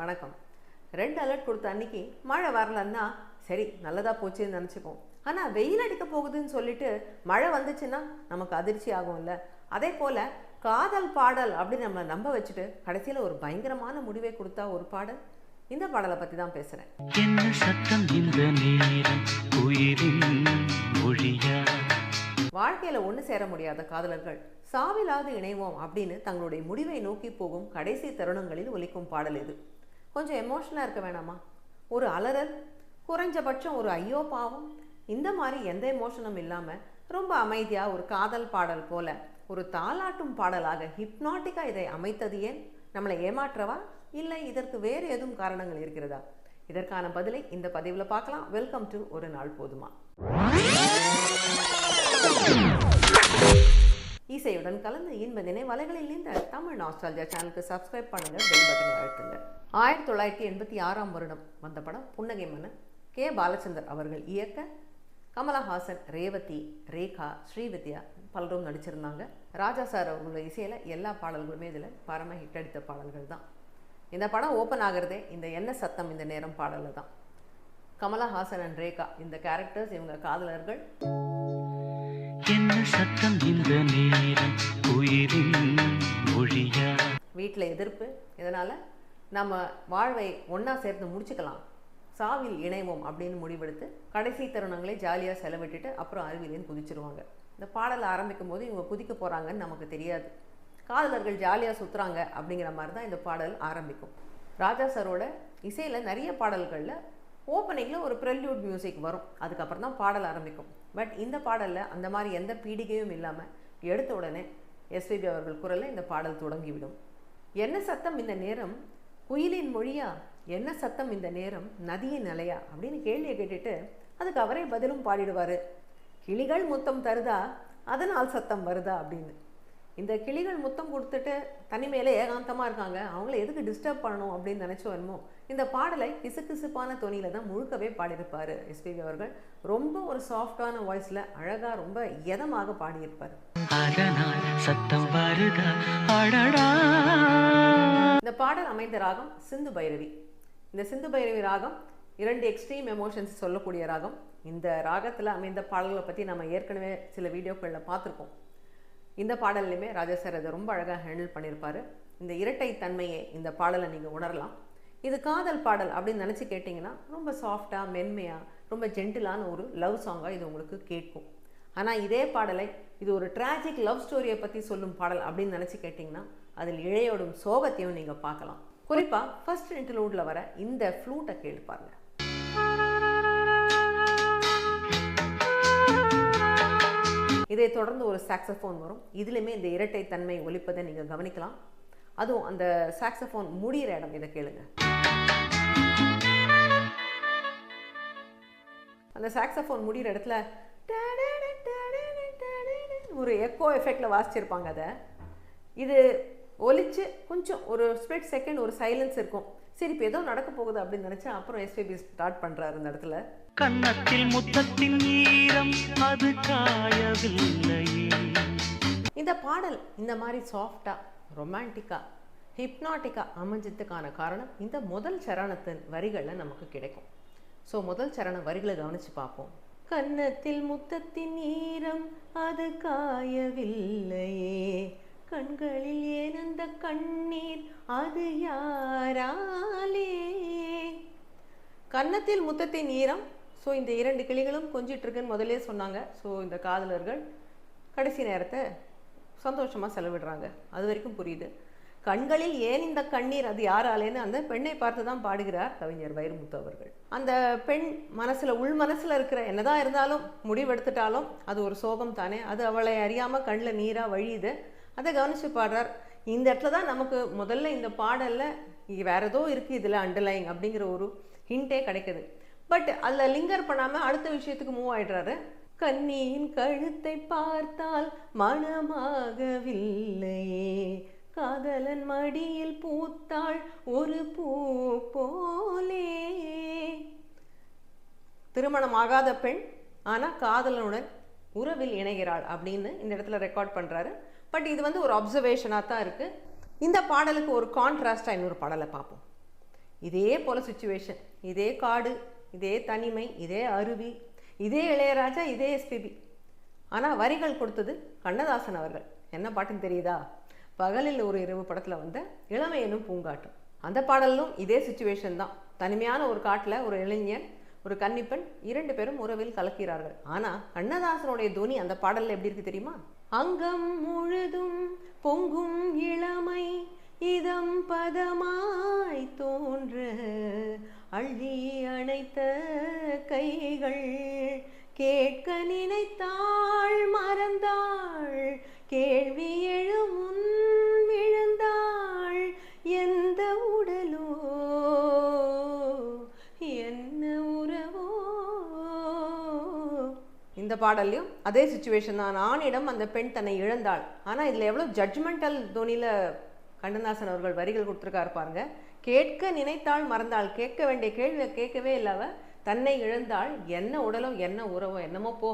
வணக்கம். Red alert கொடுத்த அன்னைக்கு மழை வரலன்னா சரி நல்லதா போச்சுன்னு நினச்சிப்போம். ஆனால் வெயில் அடிக்க போகுதுன்னு சொல்லிட்டு மழை வந்துச்சுன்னா நமக்கு அதிர்ச்சி ஆகும்ல. அதே போல் காதல் பாடல் அப்படின்னு நம்மளை நம்ப வச்சுட்டு கடைசியில் ஒரு பயங்கரமான முடிவை கொடுத்தா ஒரு பாடல். இந்த பாடலை பற்றி தான் பேசுகிறேன். என்ன சத்தம் இந்த நேரம் உயிரின் மொழியா? வாழ்க்கையில் ஒன்று சேர முடியாத காதலர்கள் சாவிலாது இணைவோம் அப்படின்னு தங்களுடைய முடிவை நோக்கி போகும் கடைசி தருணங்களில் ஒலிக்கும் பாடல் இது. கொஞ்சம் எமோஷனலாக இருக்க வேணாமா? ஒரு அலறல், குறைஞ்சபட்சம் ஒரு ஐயோ பாவம், இந்த மாதிரி எந்த எமோஷனும் இல்லாமல் ரொம்ப அமைதியாக ஒரு காதல் பாடல் போல ஒரு தாலாட்டும் பாடலாக ஹிப்னாட்டிக்காக இதை அமைத்தது ஏன்? நம்மளை ஏமாற்றவா இல்லை இதற்கு வேறு எதுவும் காரணங்கள் இருக்கிறதா? இதற்கான பதிலை இந்த பதிவில் பார்க்கலாம். வெல்கம் டு ஒரு நாள் போதுமா. இசையுடன் கலந்து இன்ப நினைவலைகளில் இந்த தமிழ் நாஸ்டால்ஜியா சேனலுக்கு சப்ஸ்கிரைப் பண்ணுங்க, பெல் பட்டனை அழுத்துங்க. 1986 வருடம் வந்த படம் புன்னகை மன்னன். கே பாலச்சந்தர் அவர்கள் இயக்க, கமலஹாசன், ரேவதி, ரேகா, ஸ்ரீவித்யா பலரும் நடிச்சிருந்தாங்க. ராஜா சார் அவர்களுடைய இசையில் எல்லா பாடல்களுமே இதில் பரம ஹிட் அடித்த பாடல்கள் தான். இந்த படம் ஓப்பன் ஆகிறதே இந்த என்ன சத்தம் இந்த நேரம் பாடலில் தான். கமலஹாசன் அண்ட் ரேகா இந்த கேரக்டர்ஸ், இவங்க காதலர்கள். என்ன சத்தம் இந்த நேரம் உயிரின் மொழியா? வீட்டில் எதிர்ப்பு, இதனால் நம்ம வாழ்வை ஒன்றா சேர்த்து முடிச்சுக்கலாம், சாவில் இணைவோம் அப்படின்னு முடிவெடுத்து கடைசி தருணங்களை ஜாலியாக செலவிட்டுட்டு அப்புறம் அருவிலேன்னு குதிச்சிருவாங்க. இந்த பாடலை ஆரம்பிக்கும் போது இவங்க குதிக்க போகிறாங்கன்னு நமக்கு தெரியாது. காதலர்கள் ஜாலியாக சுற்றுறாங்க அப்படிங்கிற மாதிரி தான் இந்த பாடல் ஆரம்பிக்கும். ராஜா சாரோட இசையில் நிறைய பாடல்களில் ஓப்பனிங்கில் ஒரு ப்ரெல்யூட் மியூசிக் வரும், அதுக்கப்புறம் தான் பாடல் ஆரம்பிக்கும். பட் இந்த பாடலில் அந்த மாதிரி எந்த பீடிகையும் இல்லாமல் எடுத்த உடனே எஸ்பிபி அவர்கள் குரலில் இந்த பாடல் தொடங்கிவிடும். என்ன சத்தம் இந்த நேரம் குயிலின் மொழியா? என்ன சத்தம் இந்த நேரம் நதியின் அலையா அப்படின்னு கேள்வியை கேட்டுட்டு அதுக்கு அவரே பதிலும் பாடிடுவார். கிளிகள் முத்தம் தருதா அதனால் சத்தம் வருதா அப்படின்னு. இந்த கிளிகள் முத்தம் கொடுத்துட்டு தனிமையில ஏகாந்தமாக இருக்காங்க, அவங்கள எதுக்கு டிஸ்டர்ப் பண்ணணும் அப்படின்னு நினச்சோமோ இந்த பாடலை கிசுகிசுப்பான தொனியில் தான் முழுக்கவே பாடியிருப்பார் எஸ்பிபி அவர்கள். ரொம்ப ஒரு சாஃப்டான வாய்ஸில் அழகாக ரொம்ப இதமாக பாடியிருப்பார். இந்த பாடல் அமைந்த ராகம் சிந்து பைரவி. இந்த சிந்து பைரவி ராகம் 2 எக்ஸ்ட்ரீம் எமோஷன்ஸ் சொல்லக்கூடிய ராகம். இந்த ராகத்தில் அமைந்த பாடல்களை பற்றி நம்ம ஏற்கனவே சில வீடியோக்களில் பார்த்துருக்கோம். இந்த பாடல்லையுமே ராஜா சார் அதை ரொம்ப அழகாக ஹேண்டில் பண்ணியிருப்பார். இந்த இரட்டை தன்மையை இந்த பாடலை நீங்கள் உணரலாம். இது காதல் பாடல் அப்படின்னு நினச்சி கேட்டிங்கன்னா ரொம்ப சாஃப்டாக, மென்மையாக, ரொம்ப ஜென்டிலான ஒரு லவ் சாங்காக இது உங்களுக்கு கேட்கும். ஆனால் இதே பாடலை இது ஒரு ட்ராஜிக் லவ் ஸ்டோரியை பற்றி சொல்லும் பாடல் அப்படின்னு நினச்சி கேட்டிங்கன்னா அதில் இழையோடும் சோகத்தையும் நீங்கள் பார்க்கலாம். குறிப்பாக ஃபர்ஸ்ட் இன்டர்லூடில் வர இந்த ஃப்ளூட்டை கேட்பாங்க. இதை தொடர்ந்து ஒரு சாக்ஸஃபோன் வரும். இதுலையுமே இந்த இரட்டை தன்மை ஒலிப்பதை நீங்கள் கவனிக்கலாம். அதுவும் அந்த சாக்ஸஃபோன் முடிகிற இடம், இதை கேளுங்க. அந்த சாக்ஸஃபோன் முடிகிற இடத்துல ஒரு எக்கோ எஃபெக்டில் வாசிச்சிருப்பாங்க. அதை இது ஒலிச்சு கொஞ்சம் ஒரு ஸ்பிளிட் செகண்ட் ஒரு சைலன்ஸ் இருக்கும். சரி இப்போ ஏதோ நடக்க போகுது அப்படின்னு நினச்சா அப்புறம் எஸ்பிபி ஸ்டார்ட் பண்ணுறாரு இந்த இடத்துல. கன்னத்தில் முத்தத்தின் ஈரம் அது காயவில்லையே. இந்த பாடல் இந்த மாதிரி சாஃப்டாக, ரொமான்டிக்காக, ஹிப்னாட்டிக்காக அமைஞ்சதுக்கான காரணம் இந்த முதல் சரணத்தின் வரிகளில் நமக்கு கிடைக்கும். ஸோ முதல் சரண வரிகளை கவனித்து பார்ப்போம். கன்னத்தில் முத்தத்தின் ஈரம் அது காயவில்லையே, கண்களில் ஏன் அந்த கண்ணீர் அது யாராலே. கன்னத்தில் முத்தத்தின் ஈரம். ஸோ இந்த 2 கிளிகளும் கொஞ்சிட்டு இருக்குன்னு முதலே சொன்னாங்க. ஸோ இந்த காதலர்கள் கடைசி நேரத்தை சந்தோஷமாக செலவிடுறாங்க, அது வரைக்கும் புரியுது. கண்களில் ஏன் இந்த கண்ணீர் அது யாராலேன்னு அந்த பெண்ணை பார்த்து தான் பாடுகிறார் கவிஞர் வைரமுத்து அவர்கள். அந்த பெண் மனசில், உள் மனசில் இருக்கிற என்னதான் இருந்தாலும் முடிவெடுத்துட்டாலும் அது ஒரு சோகம் தானே, அது அவளை அறியாமல் கண்ணில் நீராக வழியுது, அதை கவனித்து பாடுறார். இந்த இடத்துல தான் நமக்கு முதல்ல இந்த பாடலில் வேற ஏதோ இருக்குது இதில் அண்டர்லைங் அப்படிங்கிற ஒரு ஹிண்டே கிடைக்குது. பட் அதில் லிங்கர் பண்ணாமல் அடுத்த விஷயத்துக்கு மூவ் ஆகிடுறாரு. கண்ணியின் கழுத்தை பார்த்தால் மனமாகவில்லையே, காதலன் மடியில் பூத்தாள் ஒரு பூ போலே. திருமணமாகாத பெண் ஆனால் காதலனுடன் உறவில் இணைகிறாள் அப்படின்னு இந்த இடத்துல ரெக்கார்ட் பண்ணுறாரு. பட் இது ஒரு அப்சர்வேஷனாக தான் இருக்குது. இந்த பாடலுக்கு ஒரு கான்ட்ராஸ்டாக இன்னொரு பாடலை பார்ப்போம். இதே போல் சுச்சுவேஷன், இதே காடு, இதே தனிமை, இதே அருவி, இதே இளையராஜா, இதே எஸ்பிபி. ஆனால் வரிகள் கொடுத்தது கண்ணதாசன் அவர்கள். என்ன பாட்டுன்னு தெரியுதா? பகலில் ஒரு இரவு படத்தில் வந்த இளமை எனும் பூங்காட்டம். அந்த பாடலும் இதே சுச்சுவேஷன் தான். தனிமையான ஒரு காட்டில் ஒரு இளைஞன், ஒரு கன்னிப்பெண், 2 பேரும் உறவில் கலக்கிறார்கள். ஆனால் கண்ணதாசனுடைய துணி அந்த பாடலில் எப்படி இருக்கு தெரியுமா? அங்கம் முழுதும் பொங்கும் இளமை இதம் பதமாய் தோன்ற அள்ளி அணைத்த கைகள் கேட்க நினைத்தாள் மறந்தாள் கேள்வி எழும் முன் விழுந்தாள் எந்த உடலோ என்ன உறவோ. இந்த பாடல்லையும் அதே சுச்சுவேஷன் தான். ஆணிடம் அந்த பெண் தன்னை இழந்தாள். ஆனால் இதில் எவ்வளோ ஜட்ஜ்மெண்டல் தோனியில் கண்ணதாசன் அவர்கள் வரிகள் கொடுத்துருக்காரு பாருங்க. கேட்க நினைத்தாள் மறந்தாள், கேட்க வேண்டிய கேள்வியை கேட்கவே இல்லாம தன்னை இழந்தாள், என்ன உடலோ என்ன உறவோ என்னமோ போ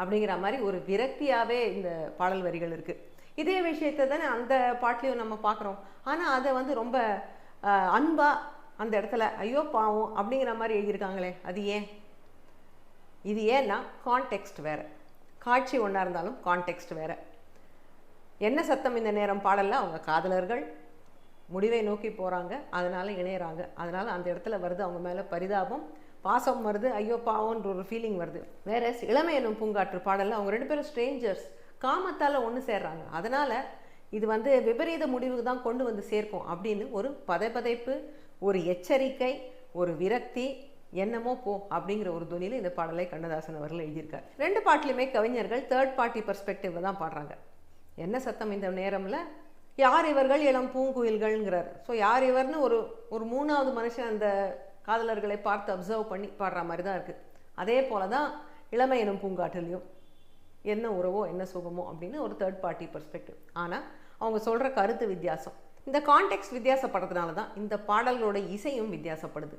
அப்படிங்கிற மாதிரி ஒரு விரக்தியாகவே இந்த பாடல் வரிகள் இருக்குது. இதே விஷயத்தை தானே அந்த பாட்டிலையும் நம்ம பார்க்குறோம். ஆனால் அதை வந்து ரொம்ப அன்பாக அந்த இடத்துல ஐயோ பாவம் அப்படிங்கிற மாதிரி எழுதியிருக்காங்களே, அது ஏன்? இது ஏன்னா கான்டெக்ஸ்ட் வேறு. காட்சி ஒன்றா இருந்தாலும் கான்டெக்ஸ்ட் வேறு. என்ன சத்தம் இந்த நேரம் பாடலில் அவங்க காதலர்கள் முடிவை நோக்கி போகிறாங்க, அதனால் இணையிறாங்க. அதனால் அந்த இடத்துல வருது அவங்க மேலே பரிதாபம், பாசம் வருது, ஐயோ பாவம்ன்ற ஒரு ஃபீலிங் வருது. வேற இளமை எனும் பூங்காற்று பாடலில் அவங்க 2 பேரும் ஸ்ட்ரேஞ்சர்ஸ், காமத்தால் ஒன்று சேர்றாங்க. அதனால் இது வந்து விபரீத முடிவுக்கு தான் கொண்டு வந்து சேர்க்கும் அப்படின்னு ஒரு பதைப்பதைப்பு, ஒரு எச்சரிக்கை, ஒரு விரக்தி, என்னமோ போ அப்படிங்கிற ஒரு துணியில் இந்த பாடலை கண்ணதாசன் அவர்கள் எழுதியிருக்கார். 2 பாட்டிலுமே கவிஞர்கள் 3rd பார்ட்டி பெர்ஸ்பெக்டிவ்ல தான் பாடுறாங்க. என்ன சத்தம் இந்த நேரம்ல யார் இவர்கள் இளம் பூங்குயில்கள்ங்கிறார். ஸோ யார் இவர்னு ஒரு 3வது மனுஷன் அந்த காதலர்களை பார்த்து அப்சர்வ் பண்ணி பாடுற மாதிரி தான் இருக்குது. அதே போல தான் இளமை எனும் பூங்காட்டிலையும் என்ன உறவோ என்ன சுகமோ அப்படின்னு ஒரு 3rd பார்ட்டி பெர்ஸ்பெக்டிவ். ஆனால் அவங்க சொல்கிற கருத்து வித்தியாசம். இந்த கான்டெக்ஸ்ட் வித்தியாசப்படுறதுனால தான் இந்த பாடல்களோட இசையும் வித்தியாசப்படுது.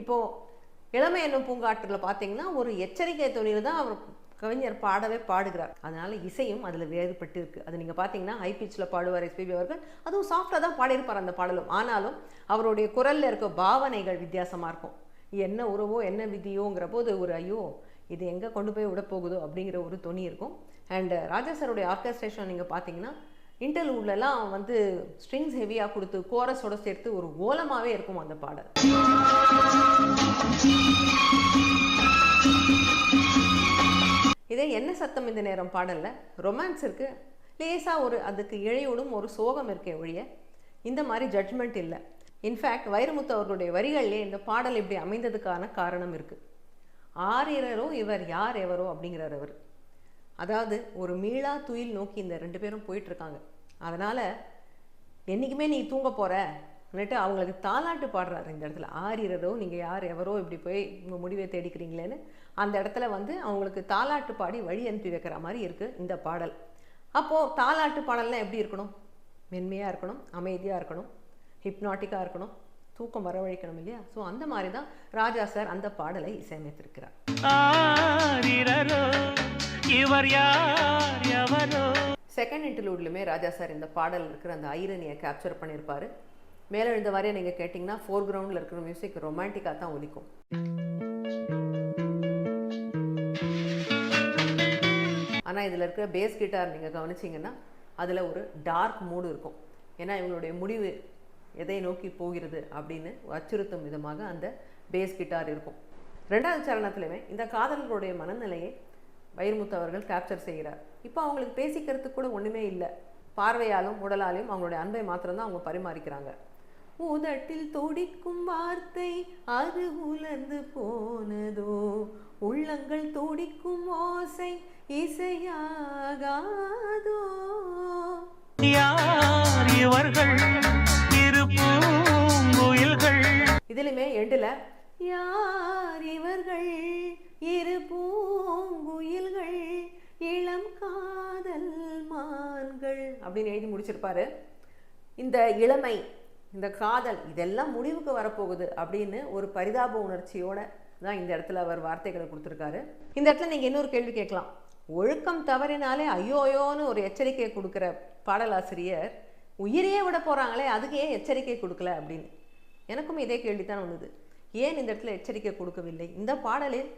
இப்போது இளமை என்னும் பூங்காற்றில் பார்த்தீங்கன்னா ஒரு எச்சரிக்கை துணியில் தான் அவர் கவிஞர் பாடவே பாடுகிறார். அதனால இசையும் அதில் வேறுபட்டு இருக்குது. அது நீங்கள் பார்த்தீங்கன்னா ஹை பிச்சில் பாடுவார் எஸ்பிபி அவர்கள், அதுவும் சாஃப்டாக தான் பாடியிருப்பார் அந்த பாடலும். ஆனாலும் அவருடைய குரலில் இருக்க பாவனைகள் வித்தியாசமாக இருக்கும். என்ன உறவோ என்ன விதியோங்கிற போது ஒரு ஐயோ இது எங்கே கொண்டு போய் விட போகுதோ அப்படிங்கிற ஒரு துணி இருக்கும். அண்ட் ராஜா சாருடைய ஆர்கெஸ்ட்ரேஷன் நீங்கள் பார்த்தீங்கன்னா இன்டர்லூட்லலாம் வந்து ஸ்ட்ரிங்ஸ் ஹெவியாக கொடுத்து கோரஸோட சேர்த்து ஒரு ஓலமாகவே இருக்கும் அந்த பாடல். இதே என்ன சத்தம் இந்த நேரம் பாடலில் ரொமான்ஸ் இருக்குது, லேசாக ஒரு அதுக்கு இழையோடும் ஒரு சோகம் இருக்கே ஒழிய இந்த மாதிரி ஜட்ஜ்மெண்ட் இல்லை. இன்ஃபேக்ட் வைரமுத்து அவர்களுடைய வரிகள்லேயே இந்த பாடல் இப்படி அமைந்ததுக்கான காரணம் இருக்குது. ஆரிரரோ இவர் யார் எவரோ அப்படிங்கிறார் அவர். அதாவது ஒரு மீளா துயில் நோக்கி இந்த 2 பேரும் போயிட்டுருக்காங்க. அதனால் என்றைக்குமே நீ தூங்க போகிறன்னுட்டு அவங்களுக்கு தாலாட்டு பாடுறாரு இந்த இடத்துல. ஆரிரரோ நீங்கள் யார் எவரோ இப்படி போய் உங்கள் முடிவை தேடிக்கிறீங்களேன்னு அந்த இடத்துல வந்து அவங்களுக்கு தாலாட்டு பாடி வழி அனுப்பி வைக்கிற மாதிரி இருக்குது இந்த பாடல். அப்போது தாலாட்டு பாடல்லாம் எப்படி இருக்கணும்? மென்மையாக இருக்கணும், அமைதியாக இருக்கணும், ஹிப்னாட்டிக்காக இருக்கணும், தூக்கம் வரவழைக்கணும் இல்லையா? ஸோ அந்த மாதிரி தான் ராஜா சார் அந்த பாடலை இசையமைத்திருக்கிறார். செகண்ட் இன்டர்லூட்லையுமே ராஜா சார் இந்த பாடல் இருக்கிற அந்த ஐரனியை கேப்சர் பண்ணியிருப்பார். மேலே எழுந்த வரையை நீங்கள் கேட்டிங்கன்னா ஃபோர் கிரவுண்டில் இருக்கிற மியூசிக் ரொமான்டிக்காக தான் ஒலிக்கும். ஆனால் இதில் இருக்கிற பேஸ் கிட்டார் நீங்கள் கவனிச்சிங்கன்னா அதில் ஒரு டார்க் மூடு இருக்கும். ஏன்னா இவங்களுடைய முடிவு எதை நோக்கி போகிறது அப்படின்னு அச்சுறுத்தும் விதமாக அந்த பேஸ் கிட்டார் இருக்கும். 2வது சரணத்துலையுமே இந்த காதலர்களுடைய மனநிலையை வைரமுத்து அவர்கள் கேப்சர் செய்கிறார். இப்போ அவங்களுக்கு பேசிக்கிறதுக்கு கூட ஒன்றுமே இல்லை. பார்வையாலும் உடலாலையும் அவங்களுடைய அன்பை மாத்திரம்தான் அவங்க பரிமாறிக்கிறாங்க. உதட்டில் துடிக்கும் வார்த்தை அது உலர்ந்து போனதோ, உள்ளங்கள் துடிக்கும் ஓசை இசையாகாதோ. இதிலுமே எண்டுல யார் இவர்கள் இரு பூங்குயில்கள் இளம் காதல் மான்கள் அப்படின்னு எழுதி முடிச்சிருப்பாரு. இந்த இளமை, இந்த காதல் இதெல்லாம் முடிவுக்கு வரப்போகுது அப்படின்னு ஒரு பரிதாப உணர்ச்சியோட தான் இந்த இடத்துல அவர் வார்த்தைகளை கொடுத்துருக்காரு. இந்த இடத்துல நீங்கள் இன்னொரு கேள்வி கேட்கலாம். ஒழுக்கம் தவறினாலே ஐயோயோன்னு ஒரு எச்சரிக்கை கொடுக்குற பாடலாசிரியர் உயிரையே விட போகிறாங்களே, அதுக்கு ஏன் எச்சரிக்கை கொடுக்கல அப்படின்னு. எனக்கும் இதே கேள்வி தான் வந்தது. ஏன் இந்த இடத்துல எச்சரிக்கை கொடுக்கவில்லை? இந்த பாடலில்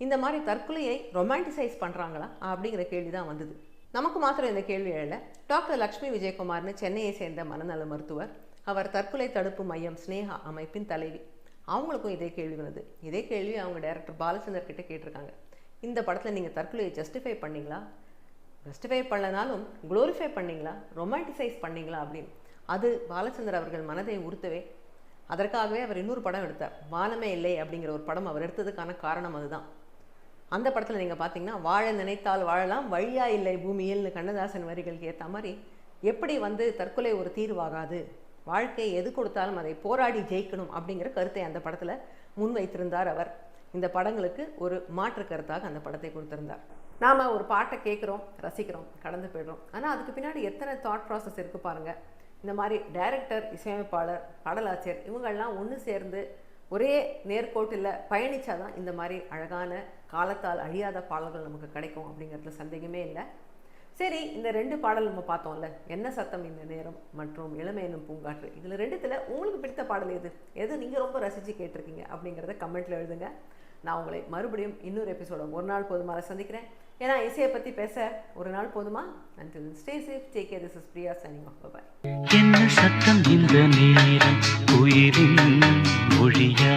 இந்த மாதிரி தற்கொலையை ரொமான்டிசைஸ் பண்ணுறாங்களா அப்படிங்கிற கேள்வி தான் வந்தது. நமக்கு மாத்திரம் இந்த கேள்வி எழல. டாக்டர் லக்ஷ்மி விஜயகுமார்னு சென்னையை சேர்ந்த மனநல மருத்துவர், அவர் தற்கொலை தடுப்பு மையம் ஸ்னேகா அமைப்பின் தலைவி. அவங்களுக்கும் இதே கேள்வி வந்தது. இதே கேள்வி அவங்க டைரக்டர் பாலச்சந்தர் கிட்ட கேட்டிருக்காங்க. இந்த படத்தில் நீங்கள் தற்கொலையை ஜஸ்டிஃபை பண்ணீங்களா, ஜஸ்டிஃபை பண்ணனாலும் குளோரிஃபை பண்ணீங்களா, ரொமான்டிசைஸ் பண்ணீங்களா அப்படின்னு. அது பாலச்சந்தர் அவர்கள் மனதை உறுத்தவே அதற்காகவே அவர் இன்னொரு படம் எடுத்தார். வானமே இல்லை அப்படிங்கிற ஒரு படம் அவர் எடுத்ததுக்கான காரணம் அதுதான். அந்த படத்தில் நீங்கள் பார்த்தீங்கன்னா, வாழ நினைத்தால் வாழலாம், வழியா இல்லை பூமியில்னு கண்ணதாசன் வரிகளுக்கு ஏற்ற மாதிரி எப்படி தற்கொலை ஒரு தீர்வாகாது, வாழ்க்கையை எது கொடுத்தாலும் அதை போராடி ஜெயிக்கணும் அப்படிங்கிற கருத்தை அந்த படத்தில் முன்வைத்திருந்தார் அவர். இந்த படங்களுக்கு ஒரு மாற்று கருத்தாக அந்த படத்தை கொடுத்திருந்தார். நாம் ஒரு பாட்டை கேட்குறோம், ரசிக்கிறோம், கடந்து போய்டுறோம். ஆனால் அதுக்கு பின்னாடி எத்தனை தாட் ப்ராசஸ் இருக்குது பாருங்கள். இந்த மாதிரி டைரக்டர், இசையமைப்பாளர், பாடலாசிரியர் இவங்கள்லாம் ஒன்று சேர்ந்து ஒரே நேர்கோட்டில் பயணித்தாதான் இந்த மாதிரி அழகான காலத்தால் அழியாத பாடல்கள் நமக்கு கிடைக்கும் அப்படிங்கிறதுல சந்தேகமே இல்லை. சரி, இந்த 2 பாடல் நம்ம பார்த்தோம்ல, என்ன சத்தம் இந்த நேரம் மற்றும் இளமை எனும் பூங்காற்று, இதில் 2த்தில் உங்களுக்கு பிடித்த பாடல் எது நீங்கள் ரொம்ப ரசித்து கேட்டிருக்கீங்க அப்படிங்கிறத கமெண்ட்டில் எழுதுங்க. நான் உங்களை மறுபடியும் இன்னொரு எபிசோட ஒரு நாள் போதுமால சந்திக்கிறேன். ஏன்னா இசையை பற்றி பேச ஒரு நாள் போதுமா? Until then, stay safe, take care. This is Priya signing off. Bye bye. என்ன சத்தம் இந்த நேரம் உயிரின் மொழியா?